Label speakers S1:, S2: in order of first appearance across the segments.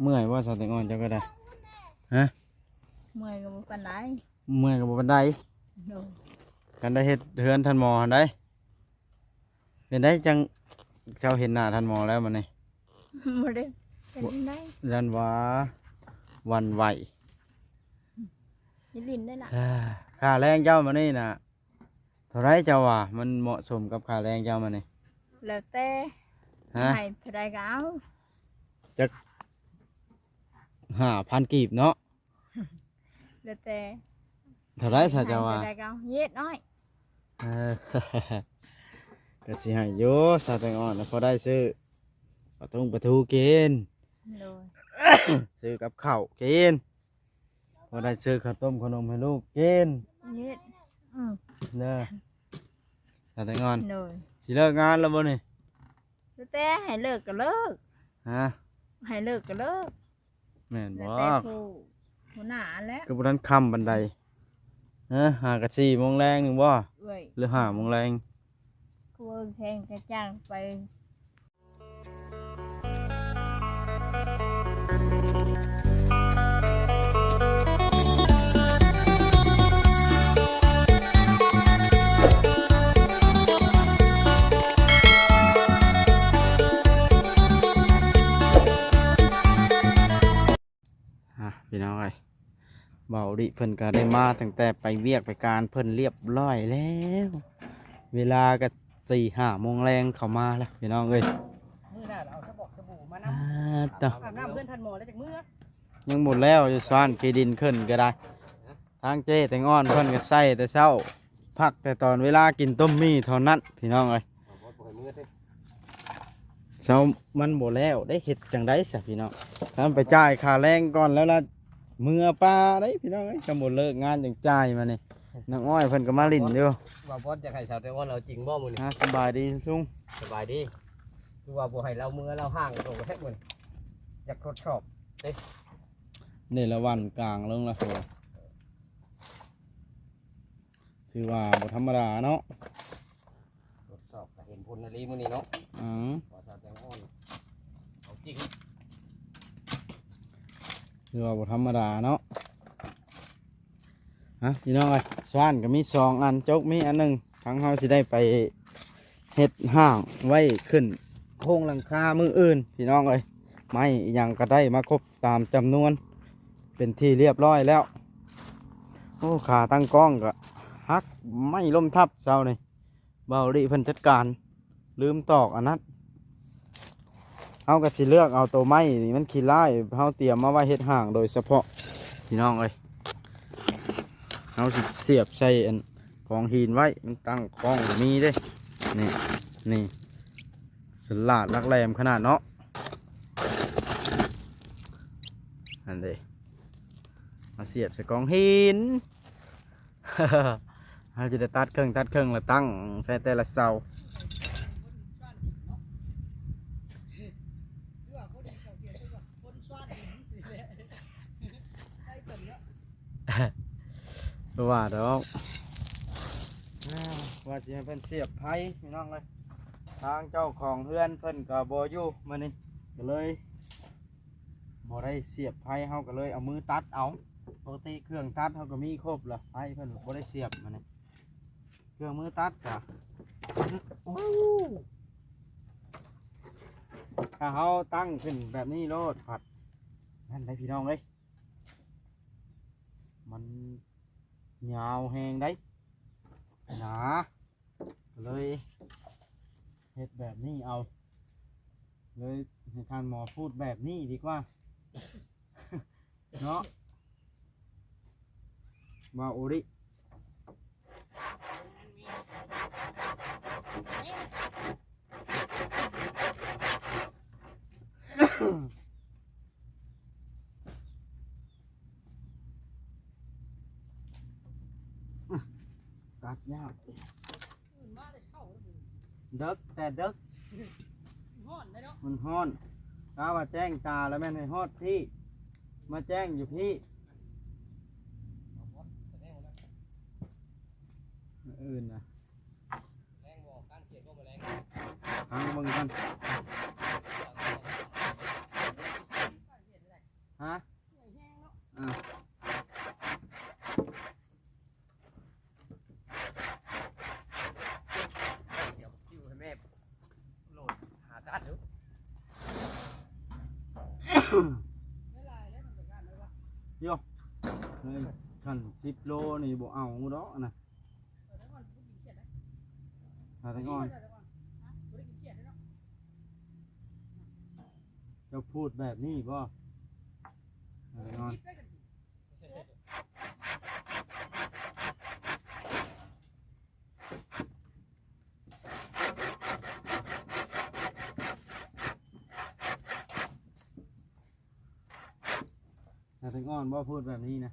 S1: เมื่อยว่าสาวแตงอ่อนเจ้าก็ได้ฮะ
S2: เมื่อยก็บ่ปานใด
S1: เมื่อยกับบันได
S2: โดย
S1: กันได้เฮ็ดเฮือนทันหมอได้เป็นได้จังเจ้าเห็นหน้าทันหมอแล้วมันนี่
S2: บ่ได้เป็นได้
S1: ยันว่าวันไหว
S2: ยิลินได้ล่ะ
S1: ค่าแรงเจ้ามานี่น่ะเท่าไรเจ้าว่ามันเหมาะสมกับค่าแรงเจ้ามานี่
S2: แล้วแต่
S1: ฮะ
S2: ให้เท่าใดก็เอา
S1: 5,000กีบเนาะ
S2: แล้วแต่
S1: เท่าไรซะเจ้าว่า
S2: ให้เท่าใดก็เอาเย็ดน้อย
S1: เออ ก็สิให้อยู่สาวแตงอ่อนน่ะพอได้ซื้อปลาทูกิน
S2: โดย
S1: ซื้อกับข้าวกินพอได้ซื้อข้าวต้มขนมให้ลูกกิน
S2: เย็ด
S1: เด้อสาวแตงอ่อน
S2: โดย
S1: สิเลิกงานแล้วบ่นี่
S2: แล้วแต่ให้เลิกก็เลิก
S1: ฮะ
S2: ให้เลิกก็เลิก
S1: แม่น
S2: แล้ว
S1: บ่
S2: แต่ผู้หัวหน้าแล้ว
S1: ก็บ่ทันค่ำบันไดหากะ4โมงแรงนึงบ่
S2: เอ้ย
S1: หรือ5โมงแรง
S2: กูเอาแพงจะจ้างไป
S1: พี่น้องเอ้ยเบาดิเพิ่นก็ได้มาตั้งแต่ไปเวียกไปการเพิ่นเรียบร้อยแล้ว เวลาก็4-5โมงแรงเข้ามาแล้วพี่น้องเอ้ย
S3: มื้อหน้าเราเอาสบู่มานำ
S1: ต่อ
S3: อาบน้ำเพื่อนทันหมอแล้วจากมื้อ
S1: ยังหมดแล้วจะซ้อนกีดินขึ้นก็ได้ทางเจ้แตงอ่อนเพิ่นก็ใส่แต่เช้าพักแต่ตอนเวลากินต้มมี่เท่านั้นพี่น้องเอ้ยเช้ามันบ่แล้วได้เห็ดจังได๋ซะพี่น้องท่านไปจ่ายค่าแรงก่อนแล้วล่ะเมื่อปลาได้พี่น้องเอ้ยก็บ่เลิกงานจังจ่ายมานี่นางอ้อยเพิ่นก็มาลิ้นอยู่
S3: ว่าบอสจะให้สาวแต่ว่าเราจริงบ่มื้อนี้
S1: สบายดีลุง
S3: สบายดีคือว่าบ่ให้เรามื้อเราห่างกันตรงแท้มื้ออยากทดสอบ
S1: นี่ละวันกลางลงละโหถือว่าบ่ธรรมดาเนาะ
S3: ทดสอบก็เห็นผลนาลีมื้อนี้เนาะ
S1: อือ
S3: ว่าสาวแต่อ่อนเอาจริง
S1: ถือว่าบ่ธรรมดาเนาะพี่น้องเอ้ยสว่านก็มี2อันจกมีอันหนึงทั้งเฮาสิได้ไปเฮ็ดห้างไว้ขึ้นโครงหลังคามืออื่นพี่น้องเอ้ยไม้อิหยังก็ได้มาครบตามจำนวนเป็นที่เรียบร้อยแล้วโอ้ขาตั้งกล้องก็ฮักไม่ล้มทับเจ้านี่เบาดิเพิ่นจัดการลืมตอกอันนั้นเอาก็สิเลือกเอาตัวไม้นี่มันขี้ร้ายเฮาเตรียมมาไว้เฮ็ดห้างโดยเฉพาะพี่น้องเอ้ยเอาสิเสียบใส่อันของหินไว้มันตั้งกล้องมีเด้นี่สลาดลักแหลมขนาดเนาะอันเด้มาเสียบใส่กองหิน เราจะได้ตัดเครื่องแล้วตั้งใส่แต่ละเสา ว่าเดี๋ยวว่าจะให้เพิ่นเสียบไผ่พี่น้องเลยทางเจ้าของเฮือนเพิ่นก็บ่อยู่มื้อนี้ก็เลยบ่ได้เสียบไผ่เฮาก็เลยเอามือตัดเอาปกติเครื่องตัดเฮาก็มีครบละไผ่เพิ่นบ่ได้เสียบมื้อนี้เครื่องมือตัดก็ถ้าเฮาตั้งขึ้นแบบนี้โลดผัดนั่นได้พี่น้องเอ้ยมันยาวแหงได้หนาเลยเฮ็ดแบบนี้เอาเลยให้ท่านหมอพูดแบบนี้ดีกว่า เนาะมาโอริตัดยากเด็กแต่เด็กมันฮ้อนถ้าว่าแจ้งตาแล้วแม่นให้ฮอดพี่มาแจ้งอยู่พี่อื่นนะทางมึงกัน ฮะอ่า
S3: เดี๋ยวคิวให้แม่โหลดหาการดู
S1: โยเลยขัน10 โลนี่บ่เอาดอกนะหาแต่ก่อนเจ้าพูดแบบนี้บ่หาแต่ก่อนหาแต่ก่อนบ่พูดแบบนี้นะ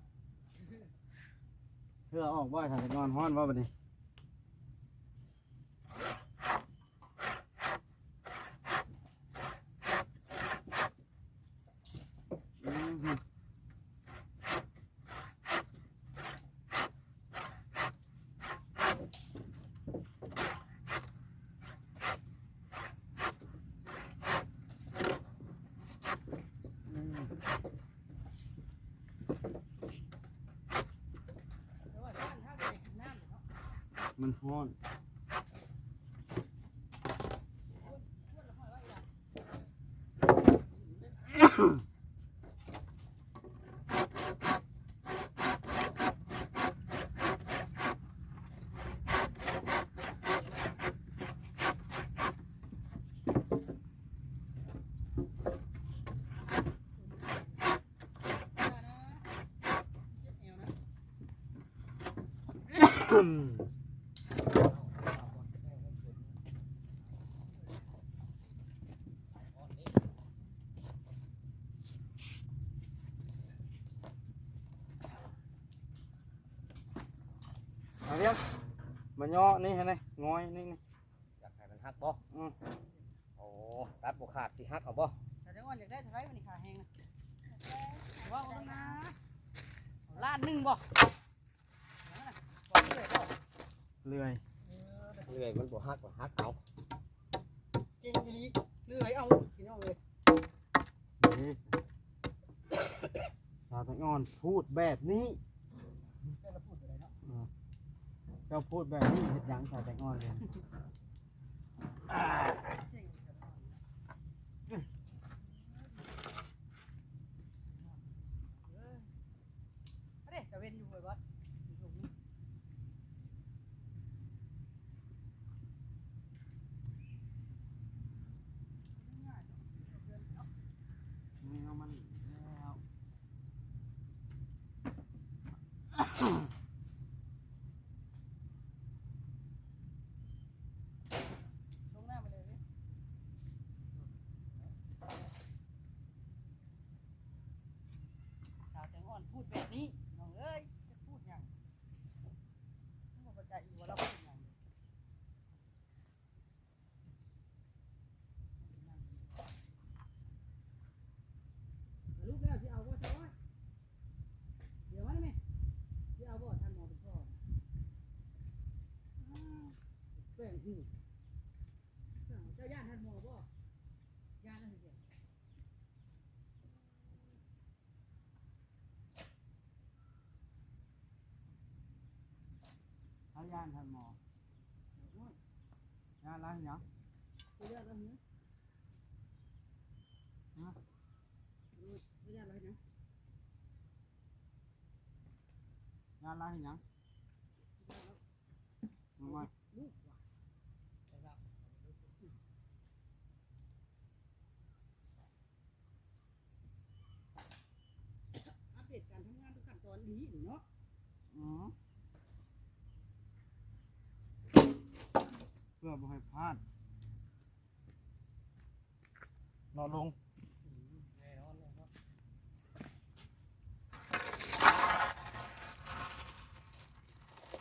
S1: เพื่อออกบ่หาแต่ก่อนฮ้อนบ่บัดนี้อือฮึอืมมันฮ้อนอืมเอาเดี๋ยวมาย่อนี่ฮะนี่งอยนี่นี่
S3: อยากให้มันหักบ่
S1: อืม
S3: โอ้ตัดบ่ขาดสิหักเอาบ่
S4: แต่เดี๋ยววันอยากได้เท่าไรวันนี้ขาแห้งนะว่าเอานะล้านหนึ่งบ่บอกเลยบ่
S1: เลื่อย
S3: เรื่อยมันบ่หักบ่หักเอา
S4: เก่งดีเลื่อยเอาพี่น้องเลย
S1: นี่สาวแตงอ่อนพูดแบบนี้
S4: แต่ละพูดอะไรเนาะ
S1: เจ้าพูดแบบนี้เห็ดหยังสาวแตงอ่อนเลย
S4: เก่งเด้จะเว้นอยู่บ่บ่
S1: นี่เอามันแล้ว
S4: ลงหน้าไปเลยสาวแตงอ่อนพูดแบบนี้น้องเอ้ยจะพูดยังบ่เข้าใจอีกว่าเราพูดยังลูกแล้วสิเอาบ่ใช่ไหมเดี๋ยวมาได้ไหมสิเอาบ่ท่านหมอเป็นพ่อแป้งหูเจ้าย่านท่านหมอบ่ย่านนั่นสิ
S1: เขาย่านทันหมอย่านอะไรหยัง
S4: ไปย่านอะไรเนี่ยไปย่านอะไรเนี่ย
S1: ย่านอะไรหยังทำไม
S4: ลูกว่ะอัปเดตการทำงานทุกขั้นตอนดีเนาะ
S1: อ๋อเพื่อบ่ให้พลาดนอนลง
S3: แน่นอนเลยครับ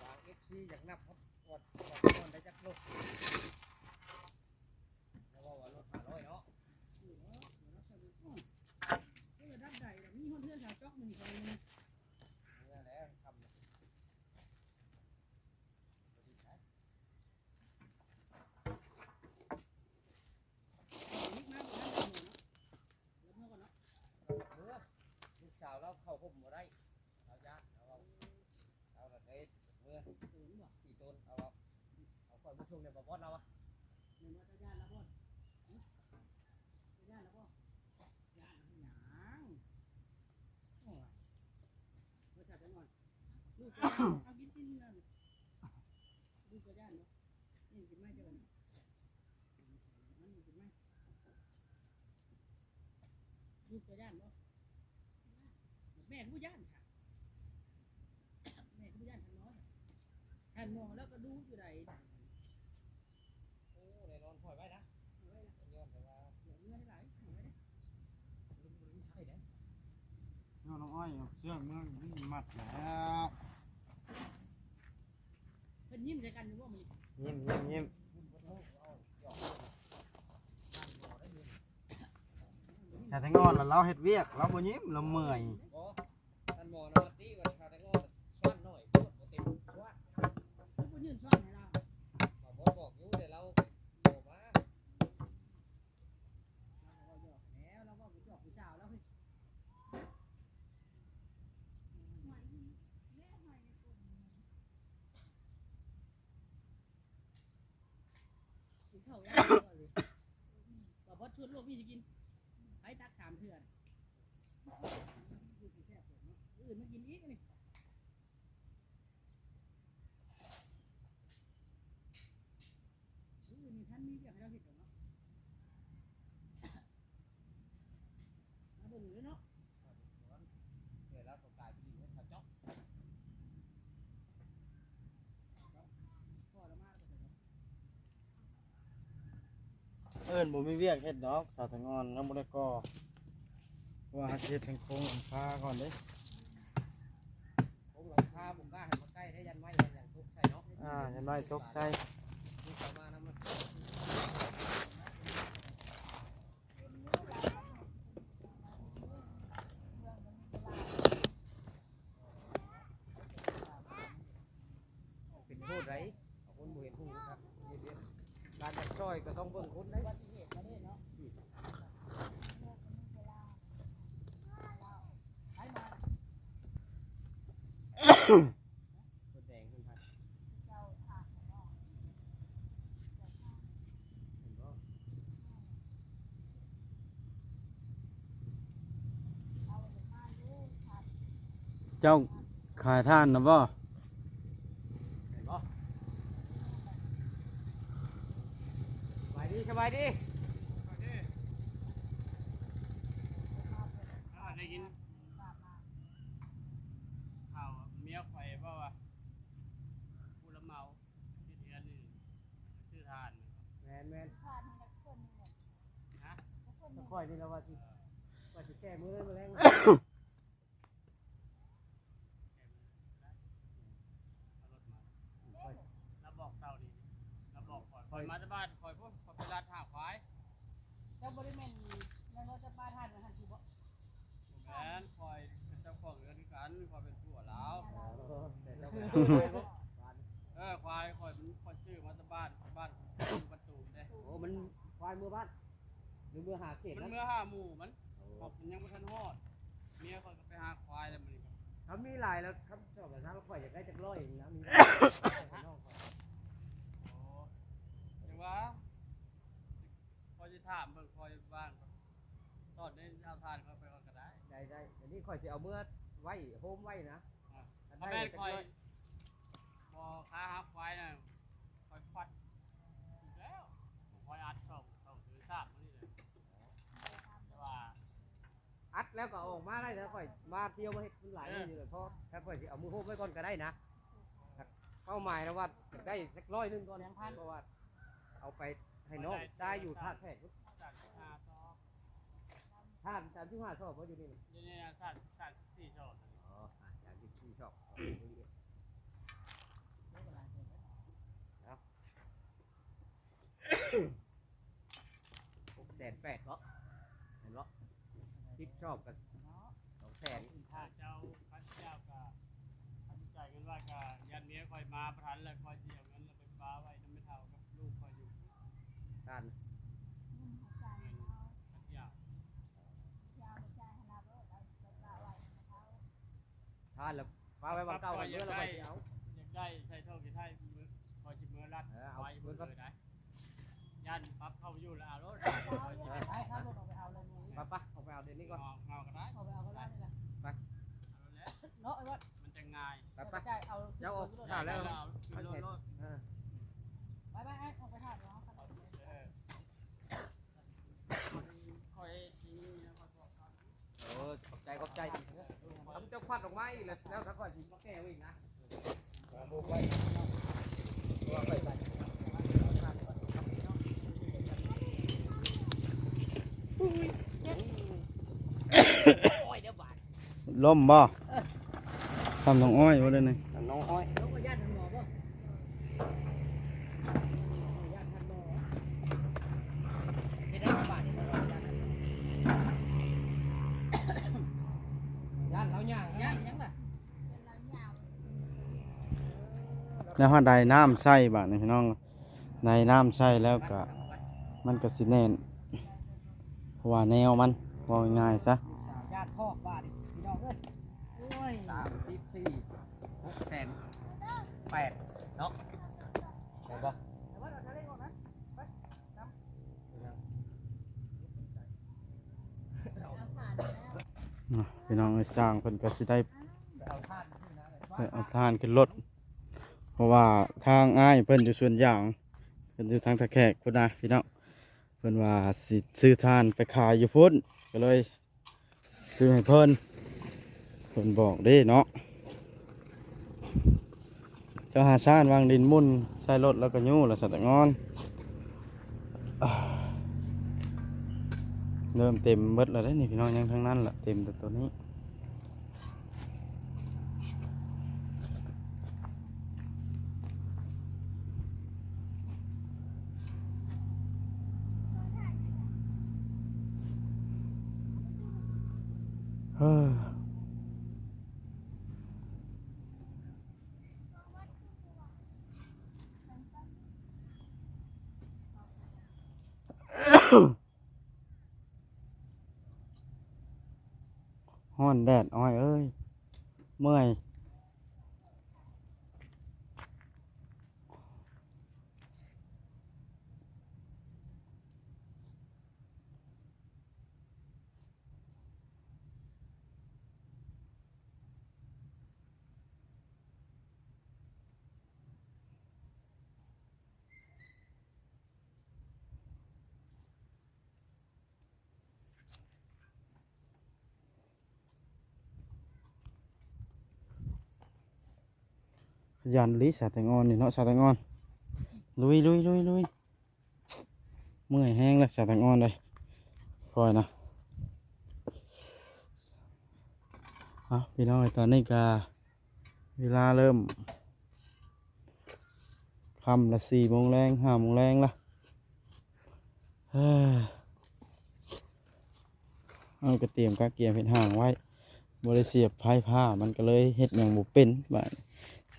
S3: วาง FC อยากนับครับว่าก่อนได้จักรถแล้วว่ารถ500เนาะ
S4: ก็จะดับใดมีคนเพื่อนชาวจ๊อกมันอีกคนนึง
S3: นั่นแหละทำเนี่ย
S4: นิดมากกว่านั้นเลยเนาะ
S3: เข้าห่มบ่ได้เราญาติเอาละเด้เมื่อสี่ต้นเอาค่อยมาส่งในบ่บอสเราอะ
S4: เห็นว่าจะย่านแล้วบ่จะย่านแล้วบ่ย่านหยังโอ้ยบ่ชัดจังหน่อยลูกจะย่านเอากินนั่นลูกจะย่านเนาะนี่กินไม่เจอมันกินไม่ลูกจะย่านบ่แม่ผู้ย่านค่ะแม่ผู้ย่านทางน้อยหันมองแล้วก็ดูอยู่ไหน
S3: โอ้แน่นอนค่อยไว้นะย้อนแต่ว่า
S4: เดี๋ยวเงินไหลหาย
S3: ลุงบ่ใช่เด้
S1: น้องอ้อยเสื้อเมืองนี่มัดแล้ว
S4: เพิ่นยิ้มใจกันอยู่ว่ามัน
S1: ยิ้ม
S3: บุญบ่โทษเอาหยอกบ้านบ่ได้ยิน
S1: แต่ทั้งงอนแล้วเราเฮ็ดเวียกเราบ่ยิ้มเราเมื่อย
S3: บ่ท่านหมอนอนตีว่าชาวแตงโมสวดหน่อยบ่เต็มสวด
S4: ทุกคนยืนซ้อนให้เรา
S3: บ่บอกอยู่แต่เราบ่มา
S4: เราหยอกแล้วเราก็ไปหยอกผู้สาวแล้วเฮ้ยกินข้าวยังเลยบ่พอชวนลูกพี่จะกินไปตัก3เทื่อนอยู่ที่แซ่บเนาะอื่นมากินอีกนี่นี่ท่านมีเรื่องให้เราเห็นเนาะมาเบิ่งเลยเนาะ
S3: เดี๋ยวเราต้องกลายเป็นดินให้เขาเจาะ
S4: พ่อเรามาแล้วก็เนาะ
S1: เอิ้นบ่มีเวียกเฮ็ดดอกสาวทั้งงอนเราบ่ได้ก่อว่าหาเฮ็ดเป็นโครงหลังคาก่อนเด้
S3: คงหลังคาบ่กล้าให้มาใกล้ได้ยันไม้ยันอย่างทุกใส่เนาะ
S1: เห็นไหมตกใส่
S3: ที่เข้ามานํมันเป็นโทษไรเอาคนบ่เห็นหูครับเย็นๆการจับจ้อยก็ต้องเบิ่งคนได้
S4: วันที่เหตุมาเนี่ยเนาะให้มา
S3: คนแดงขึ้นไปเห็นบ่
S1: เจ้าขายท่านนะบ่
S3: เห็นบ่สบายดีสบายดี
S5: ได้ยินข่าวเมียข่อยว่าผู้รับเหมาที่เดือนนี่ชื่อทาน
S3: แมนแมน
S5: ฮะ
S3: ตะค่อยนี่แล้วว่าสิแก้มือเลยมาแรง
S5: เอารถมาแล้วบอกเต่านี่แล้วบอกข่อยมาจากบ้านข่อยพวกข่อยไปลาดหาควาย
S4: เจ้าบริเวณยังว่าจะป้าท่านนะท่านคือบ่
S5: แม่นข่อยเป็นเจ้าของเรือนกันข่อยเป็นผัวแล้ว
S3: แต่เจ้าก็
S5: ควายข่อยมันข่อยซื้อมาจากบ้านประตูได้
S3: โอ้มันควายมือบ้านหรือมือหาเขต
S5: มัน
S3: นะ
S5: เมื่อห้าหมู่มันบอกมันยังไม่ทันฮอดเมียข่อยก็ไปหาควายแล้วมัน
S3: เขามีหลายแล้วครับชอบแบบนั้นค่อยอยากได้จักร้อยอย่างนะมี
S5: โอ้แต่ว่าพอจะถามเบิ่งคอยบ้านตอนนี้เอาทานเขาไปก่อนก็ได้
S3: ได้เดี๋ยวนี้ค่อยสิเอามือไว้โฮมไว้นะ
S5: ถ้าแม่นคอยพอค้าหักไว้น่ะคอยฟัดอีกแล้วคอยอัดส่งถือทราบนี่เลยแต่ว่า
S3: อัดแล้วก็ออกมาได้แล้วค่อยมาเที่ยวมาให้คุณหลายอยู่เลยเพราะถ้าค่อยสิเอามือโฮมไว้ก่อนก็ได้นะเป้าหมายนะว่าจะได้สักร้อยนึงก่อนเพราะว่าเอาไปให้น้องได้อยู่ท่าแท้
S5: สั่น5ซอก
S3: ท่านจานที่ห้าชอบเพราะอยู่นี่
S5: เดี๋ยวนี้สั่น4ซอก
S3: อ๋อจานที่ชอบ600,000ก็เห็นบ่10ชอบกัน200,000
S5: ถ้าเจ้าพัดเจ้าก็พัดใจกันว่าก็ยันเมียคอยมาประทันแล้วคอยเสียเงินแล้วไปฟ้าไว้ทำไม่เท่ากับลูกคอยอยู่
S3: ท่าน
S5: เงินพัดยาว
S3: อ านแล้วฟ้าไว้วันเก่าวันเมื่อเราไปเอา
S5: อยากได้ใช้เท่ากี่ไทยมือคอยจิมือรัด
S3: เอา
S5: ไว้มือเลยนะยันปั๊บเข้าอยู่แล้วเอารถ
S4: ไปครับรถออกไปเอาเลยมึง
S3: ไปปะออกไปเอาเดี๋ยวนี้ก่อน
S5: เงาก็ได้
S4: ออกไปเอาก็ได้นี่แหละ
S5: เอาแล้ว
S4: เนาะไอ้วัด
S5: มันจะง่าย
S3: ไปปะ
S4: ได้เอา
S3: เจ้าออก
S5: ได้แล้วเอารถ
S4: ไปไปไอ้ออกไปหาเนาะ
S5: คอยนี่นะคอยบอกครับ
S3: ขอบใจขอบใจทำเจ้าควัดดอกไม้อีกแล้วถ้าก่อนสิมาแก้อีกนะโอ้ยเดี๋ยวบาด
S1: ล่มบ่ทำน้องอ้อยบ่ได้นี่
S3: น้องอ้อย
S4: ลูกก็ญาติทันหมอป่ะญาติทันหมอจะได้บาทนี่ญาติเราย่างย่างยังล่ะ
S1: แล้วฮอดใดน้ำใส่บาดนี่พี่น้องในน้ำใส่แล้วก็มันก็สิแน่นเพราะว่าแนวมันว่าง่ายๆซะ
S4: ญาติพ่อบาทพี่น้องเอ้ยโอ้ย
S3: 34,608,000เนาะได้ปะ
S4: แต่ว่าเราจะเล่นก่อนนะไป
S1: พี่น้องเอ้ยสร้างเพิ่นก็สิได้
S4: เอาท่านขึ้นนะเลย
S1: ไปเอาทานขึ้นรถเพราะว่าทางอ้ายเพิ่นอยู่ส่วนอย่างเพิ่นอยู่ทางตะแคกพุ่นนะพี่น้องเพิ่นว่าสิซื้อทานไปขายอยู่พุ่นก็เลยซื้อให้เพิ่นบอกเด้เนาะเจ้าหาซ่านวางดินมุ่นใส่รถแล้วก็ยู่แล้วสัตว์งอนเริ่มเต็มเบิดแล้วเด้นี่พี่น้องยังทั้งนั้นล่ะเต็มแต่ตัวนี้ เฮ้อฮ้อนแดดอ้อยเอ้ยเมื่อยขยันลิสาแตงอนนี่เนาะสาแตงอนลุยเมื่อยแห้งแล้วสาแตงอนเลยคอยนะพี่น้องตอนนี้ก็เวลาเริ่มค่ำละ4 โมงแรง5 โมงแรงละเอากระเตรียมกะเกียมเห็ดห่างไว้บริเสียบไพ่ผ้ามันก็เลยเห็ดอย่างบุเป็นบาด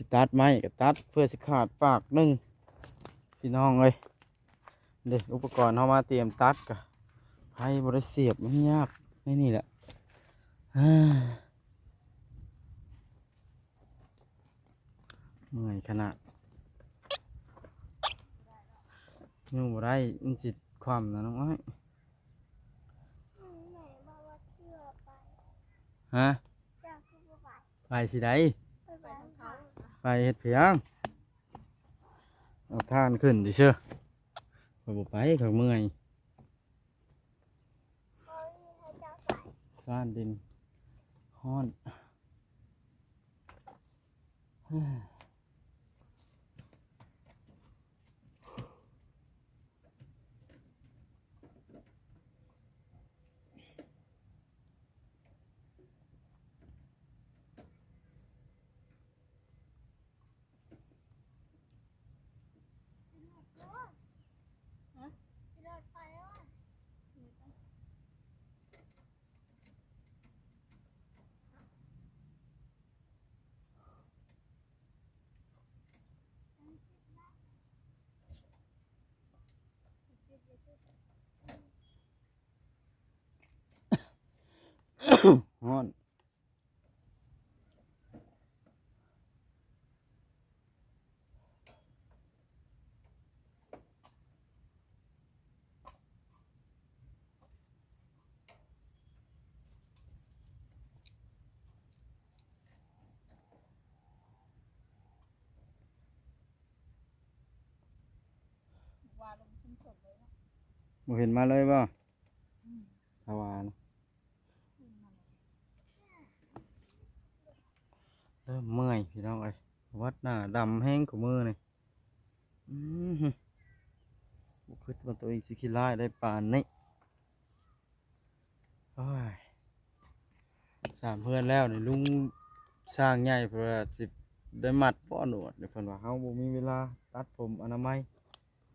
S1: สิตัดไม้ก็ตัดเพื่อสิขาดปากหนึ่งพี่น้องเลยเด็กอุปกรณ์เข้ามาเตรียมตัดกะไพ่บริเสียบมันยากนี่แหละเมื่อยขนาดยุ่งบ่ได้มันจิตความนะน้องอ้อยฮะไปสิได้ไปเฮ็ดเพียงเอาท่านขึ้นดิเชื่อไปบ่ไปเขาเมื่อยซ่านดินฮ้อนฮ้อน บ่เห็นมาเลยบ่ทวารเริ่มเมื่อยพี่น้องเอ้ยวัดหน้าดำแห้งกว่ามือนี่บุคิดว่าตัวเองสิขี้ร้ายได้ปานนี้โอ้ยสามเพื่อนแล้วนี่ลุงสร้างใหญ่เพื่อสิได้มัดป้อหนวดเดี๋ยวเพิ่นว่าเฮาบ่มีเวลาตัดผมอนามัย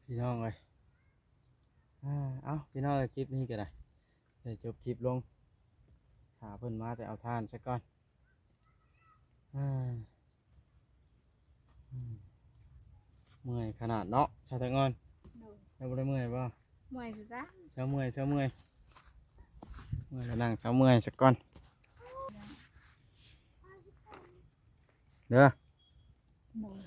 S1: พี่น้องเอ้ยเอ้าพี่น้องเอ้ยคลิปนี้ก็ได้เดี๋ยวจบคลิปลงหาเพิ่นมาแต่เอาทานซะก่อนเมื่อยขนาดเนาะชาวไทยงอน
S2: โดย
S1: แล้วบ่ได้เมื่อยบ่
S2: เมื่อยสิจ้ะ
S1: เช้าเมื่อยเมื่อยแล้วนั่งเช้าเมื่อยสักก่อนเด้อ
S2: โดย